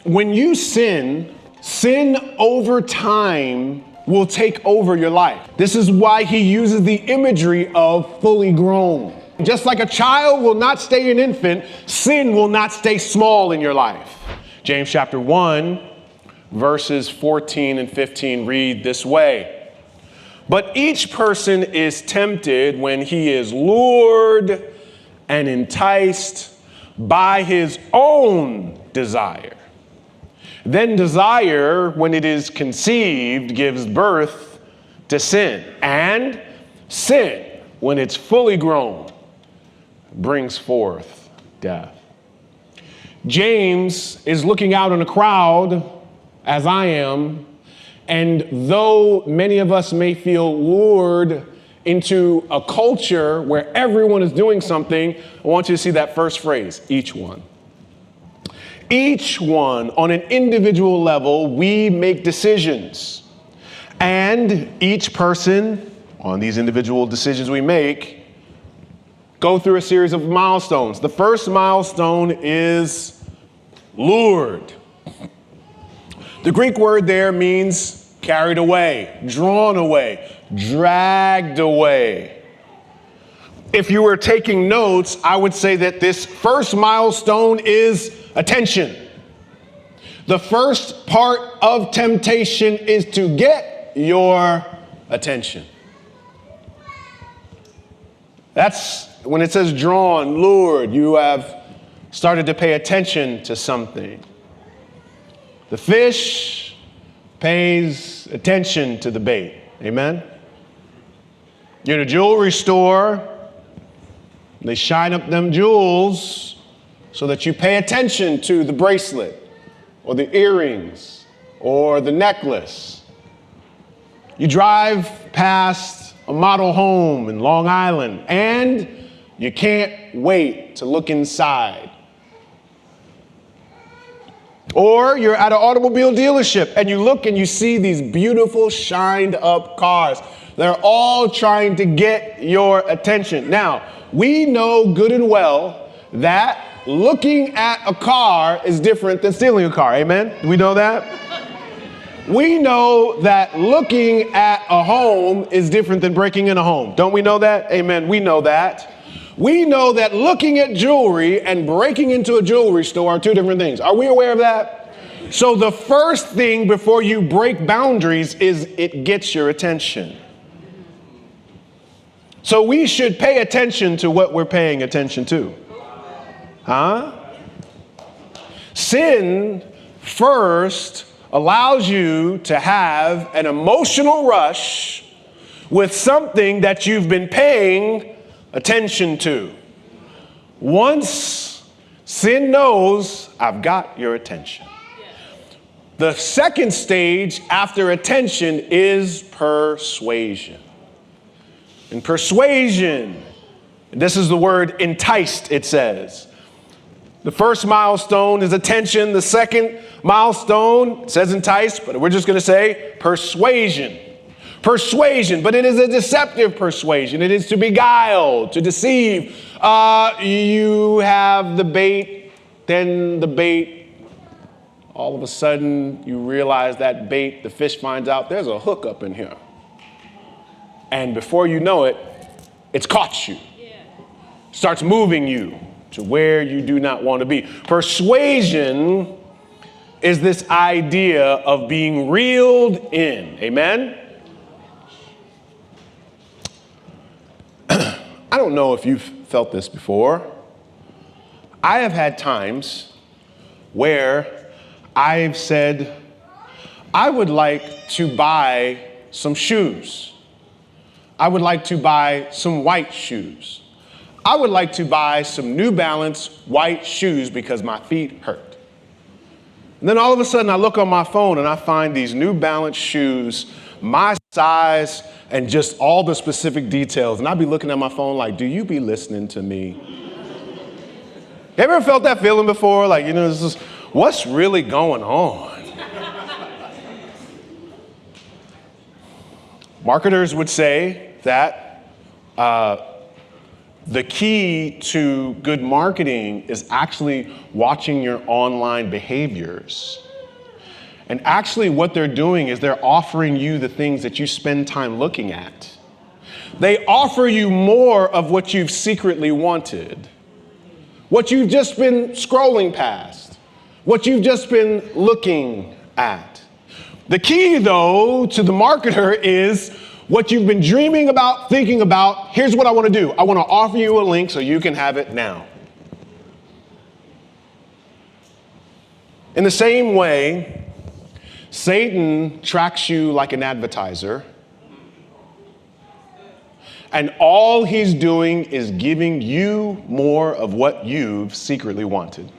when you sin over time will take over your life. This is why he uses the imagery of fully grown. Just like a child will not stay an infant, sin will not stay small in your life. James chapter 1, verses 14 and 15 read this way. But each person is tempted when he is lured and enticed by his own desire. Then desire, when it is conceived, gives birth to sin. And sin, when it's fully grown, brings forth death. James is looking out on a crowd, as I am, and though many of us may feel lured into a culture where everyone is doing something, I want you to see that first phrase, each one. Each one, on an individual level, we make decisions. And each person, on these individual decisions we make, go through a series of milestones. The first milestone is lured. The Greek word there means carried away, drawn away, dragged away. If you were taking notes, I would say that this first milestone is attention. The first part of temptation is to get your attention. That's when it says drawn, lured, you have started to pay attention to something. The fish pays attention to the bait. Amen? You're in a jewelry store. They shine up them jewels so that you pay attention to the bracelet or the earrings or the necklace. You drive past a model home in Long Island and you can't wait to look inside. Or you're at an automobile dealership and you look and you see these beautiful shined up cars. They're all trying to get your attention. Now, we know good and well that looking at a car is different than stealing a car. Amen? Do we know that? We know that looking at a home is different than breaking in a home. Don't we know that? Amen. We know that. We know that looking at jewelry and breaking into a jewelry store are two different things. Are we aware of that? So the first thing before you break boundaries is it gets your attention. So we should pay attention to what we're paying attention to. Huh? Sin first allows you to have an emotional rush with something that you've been paying attention to. Once sin knows, I've got your attention. The second stage after attention is persuasion. And persuasion, this is the word enticed, it says. The first milestone is attention. The second milestone says enticed, but we're just going to say persuasion. Persuasion, but it is a deceptive persuasion. It is to beguile, to deceive. You have the bait, then the bait, all of a sudden you realize that bait, the fish finds out there's a hook up in here. And before you know it, it's caught you. Starts moving you to where you do not want to be. Persuasion is this idea of being reeled in. Amen? I don't know if you've felt this before. I have had times where I've said, I would like to buy some shoes. I would like to buy some white shoes. I would like to buy some New Balance white shoes because my feet hurt. And then all of a sudden I look on my phone and I find these New Balance shoes, my size, and just all the specific details. And I'd be looking at my phone like, do you be listening to me? You ever felt that feeling before? Like, this is, what's really going on? Marketers would say that The key to good marketing is actually watching your online behaviors. And actually what they're doing is they're offering you the things that you spend time looking at. They offer you more of what you've secretly wanted, what you've just been scrolling past, what you've just been looking at. The key, though, to the marketer is what you've been dreaming about, thinking about. Here's what I want to do. I want to offer you a link so you can have it now. In the same way, Satan tracks you like an advertiser, and all he's doing is giving you more of what you've secretly wanted.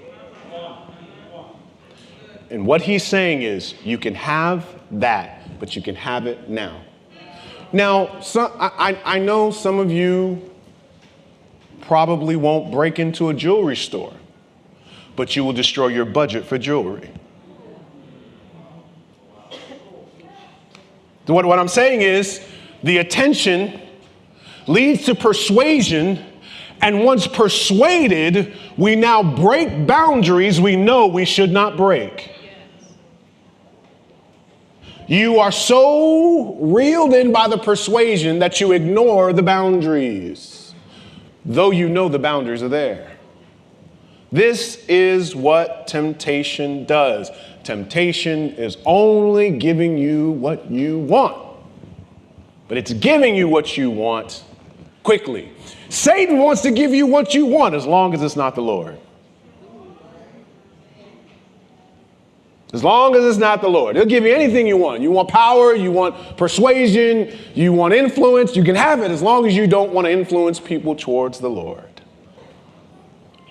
And what he's saying is, you can have that, but you can have it now. Now, I know some of you probably won't break into a jewelry store, but you will destroy your budget for jewelry. What I'm saying is, the attention leads to persuasion, and once persuaded, we now break boundaries we know we should not break. You are so reeled in by the persuasion that you ignore the boundaries, though you know the boundaries are there. This is what temptation does. Temptation is only giving you what you want, but it's giving you what you want quickly. Satan wants to give you what you want as long as it's not the Lord. As long as it's not the Lord. He'll give you anything you want. You want power, you want persuasion, you want influence. You can have it as long as you don't want to influence people towards the Lord.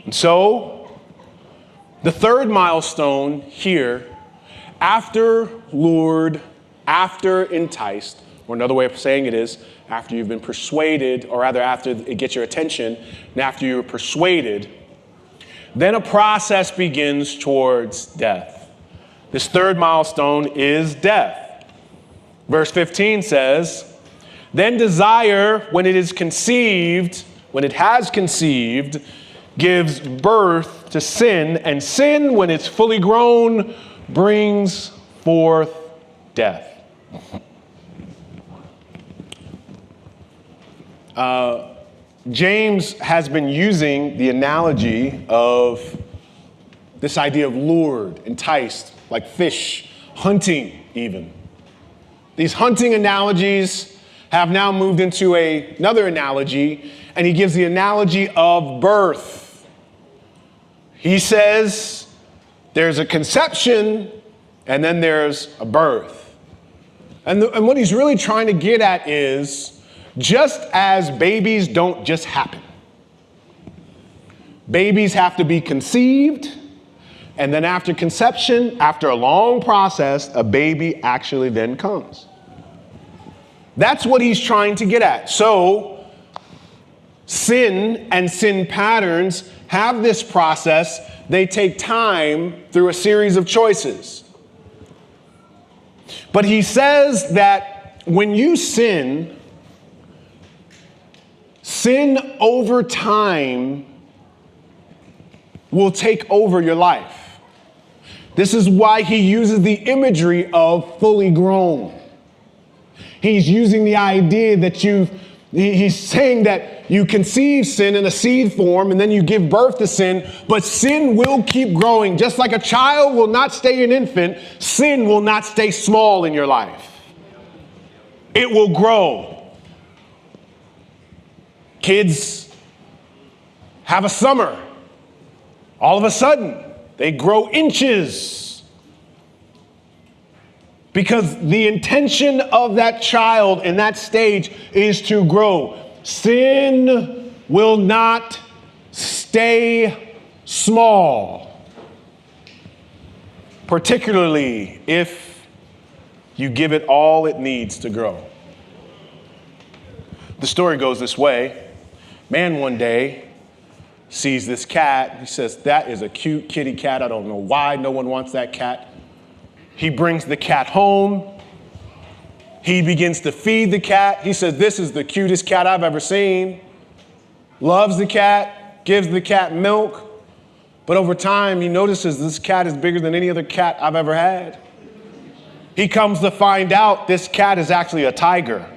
And so, the third milestone here, after lured, after enticed, or another way of saying it is, after you've been persuaded, or rather after it gets your attention, and after you're persuaded, then a process begins towards death. This third milestone is death. Verse 15 says, then desire, when it has conceived, gives birth to sin, and sin, when it's fully grown, brings forth death. James has been using the analogy of this idea of lured, enticed, like fish, hunting even. These hunting analogies have now moved into another analogy, and he gives the analogy of birth. He says there's a conception and then there's a birth. And what he's really trying to get at is, just as babies don't just happen. Babies have to be conceived, and then after conception, after a long process, a baby actually then comes. That's what he's trying to get at. So, sin and sin patterns have this process. They take time through a series of choices. But he says that when you sin over time will take over your life. This is why he uses the imagery of fully grown. He's using the idea that he's saying that you conceive sin in a seed form and then you give birth to sin, but sin will keep growing. Just like a child will not stay an infant, sin will not stay small in your life. It will grow. Kids have a summer. All of a sudden, they grow inches. Because the intention of that child in that stage is to grow. Sin will not stay small, particularly if you give it all it needs to grow. The story goes this way. Man one day sees this cat. He says, that is a cute kitty cat. I don't know why no one wants that cat. He brings the cat home. He begins to feed the cat. He says, this is the cutest cat I've ever seen. loves the cat, gives the cat milk, but over time he notices this cat is bigger than any other cat I've ever had. He comes to find out this cat is actually a tiger.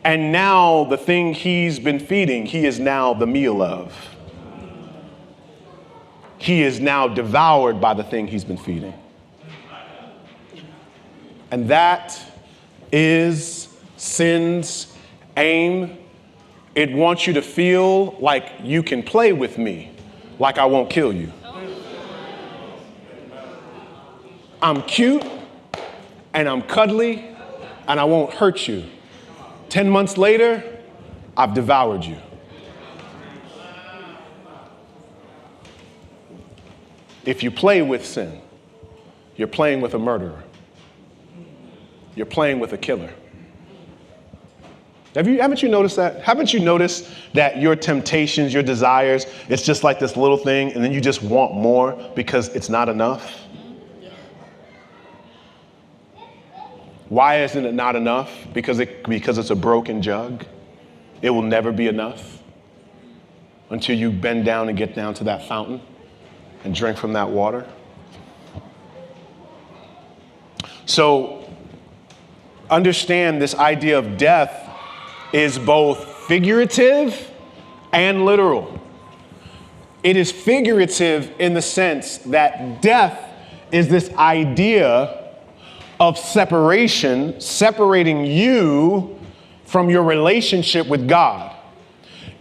And now the thing he's been feeding, he is now the meal of. He is now devoured by the thing he's been feeding. And that is sin's aim. It wants you to feel like you can play with me, like I won't kill you. I'm cute and I'm cuddly and I won't hurt you. 10 months later, I've devoured you. If you play with sin, you're playing with a murderer. You're playing with a killer. Haven't you noticed that? Haven't you noticed that your temptations, your desires, it's just like this little thing and then you just want more because it's not enough? Why isn't it not enough? Because it's a broken jug. It will never be enough until you bend down and get down to that fountain and drink from that water. So understand this idea of death is both figurative and literal. It is figurative in the sense that death is this idea of separation, separating you from your relationship with God.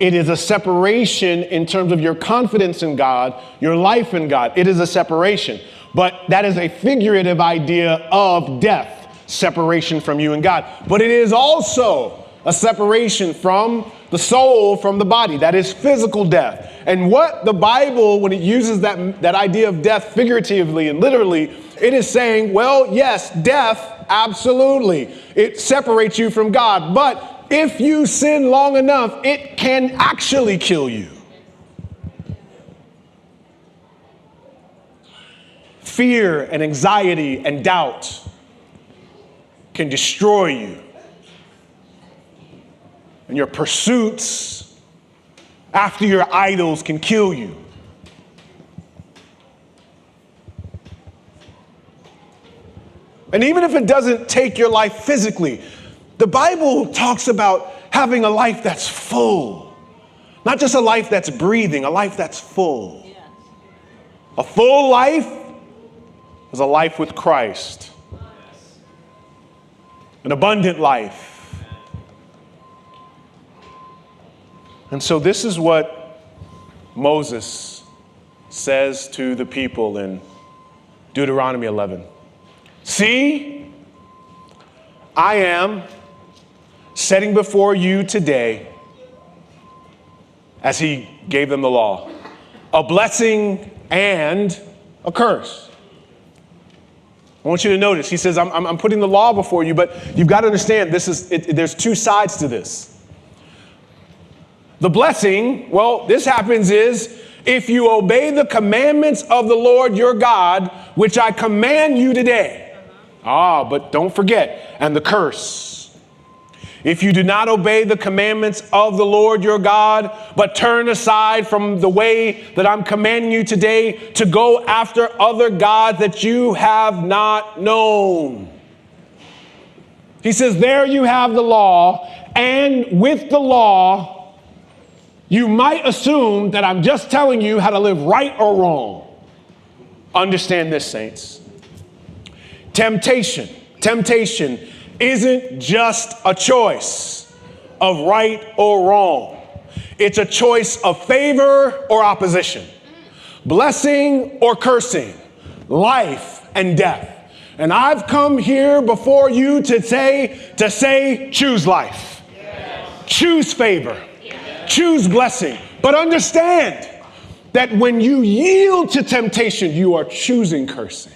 It is a separation in terms of your confidence in God, your life in God. It is a separation. But that is a figurative idea of death, separation from you and God. But it is also a separation from the soul, from the body. That is physical death. And what the Bible, when it uses that idea of death figuratively and literally, it is saying, well, yes, death, absolutely. It separates you from God. But if you sin long enough, it can actually kill you. Fear and anxiety and doubt can destroy you. And your pursuits after your idols can kill you. And even if it doesn't take your life physically, the Bible talks about having a life that's full. Not just a life that's breathing, a life that's full. Yes. A full life is a life with Christ. An abundant life. And so this is what Moses says to the people in Deuteronomy 11. See, I am setting before you today, as he gave them the law, a blessing and a curse. I want you to notice, he says, I'm putting the law before you, but you've got to understand, there's two sides to this. The blessing, well, this happens is, if you obey the commandments of the Lord your God, which I command you today. But don't forget, and the curse. If you do not obey the commandments of the Lord your God, but turn aside from the way that I'm commanding you today to go after other gods that you have not known. He says, there you have the law, and with the law, you might assume that I'm just telling you how to live right or wrong. Understand this, saints. Temptation isn't just a choice of right or wrong. It's a choice of favor or opposition, blessing or cursing, life and death. And I've come here before you to say, choose life, choose favor, choose blessing. But understand that when you yield to temptation, you are choosing cursing.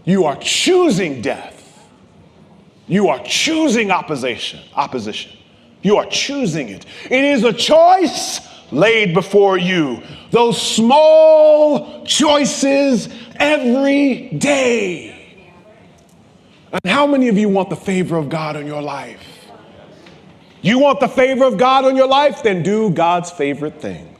You are choosing death. You are choosing opposition. You are choosing it. It is a choice laid before you. Those small choices every day. And how many of you want the favor of God in your life? You want the favor of God on your life? Then do God's favorite thing.